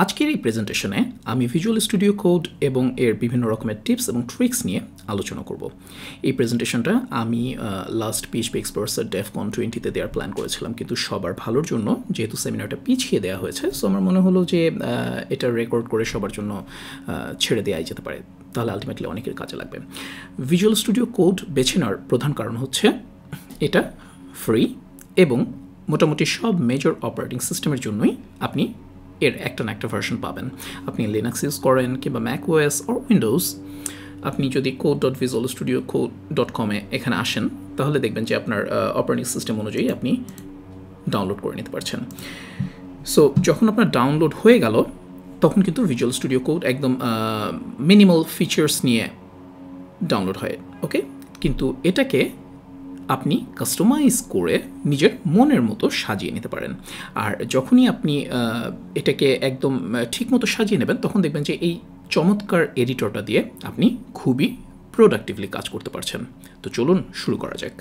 আজকের এই প্রেজেন্টেশনে আমি ভিজুয়াল স্টুডিও কোড এবং এর বিভিন্ন রকমের টিপস এবং ট্রিক্স নিয়ে আলোচনা করব। এই প্রেজেন্টেশনটা আমি লাস্ট PHP এক্সপার্টসের ডেফকন 20-তে দেওয়ার প্ল্যান করেছিলাম, কিন্তু সবার ভালোর জন্য যেহেতু সেমিনারটা পিছিয়ে দেওয়া হয়েছে, সো আমার মনে হলো যে এটা রেকর্ড করে সবার জন্য ছেড়ে দেওয়াই যেতে পারে, তাহলে আলটিমেটলি অনেকের কাজে লাগবে। ভিজুয়াল স্টুডিও কোড বেছে নেওয়ার প্রধান কারণ হচ্ছে এটা ফ্রি এবং মোটামুটি সব মেজর অপারেটিং সিস্টেমের জন্যই আপনি এর একটা না একটা ভার্সন পাবেন। আপনি লিনাক্স ইউজ করেন কিংবা ম্যাক ওএস অর উইন্ডোজ, আপনি যদি code.visualstudio.com এখানে আসেন তাহলে দেখবেন যে আপনার অপারেটিং সিস্টেম অনুযায়ী আপনি ডাউনলোড করে নিতে পারছেন। সো যখন আপনার ডাউনলোড হয়ে গেল তখন কিন্তু ভিজুয়াল স্টুডিও কোড একদম মিনিমাল ফিচার্স নিয়ে ডাউনলোড হয়, ওকে। কিন্তু এটাকে আপনি কাস্টমাইজ করে নিজের মনের মতো সাজিয়ে নিতে পারেন। আর যখনই আপনি এটাকে একদম ঠিকমতো সাজিয়ে নেবেন তখন দেখবেন যে এই চমৎকার এডিটরটা দিয়ে আপনি খুবই প্রোডাক্টিভলি কাজ করতে পারছেন। তো চলুন শুরু করা যাক।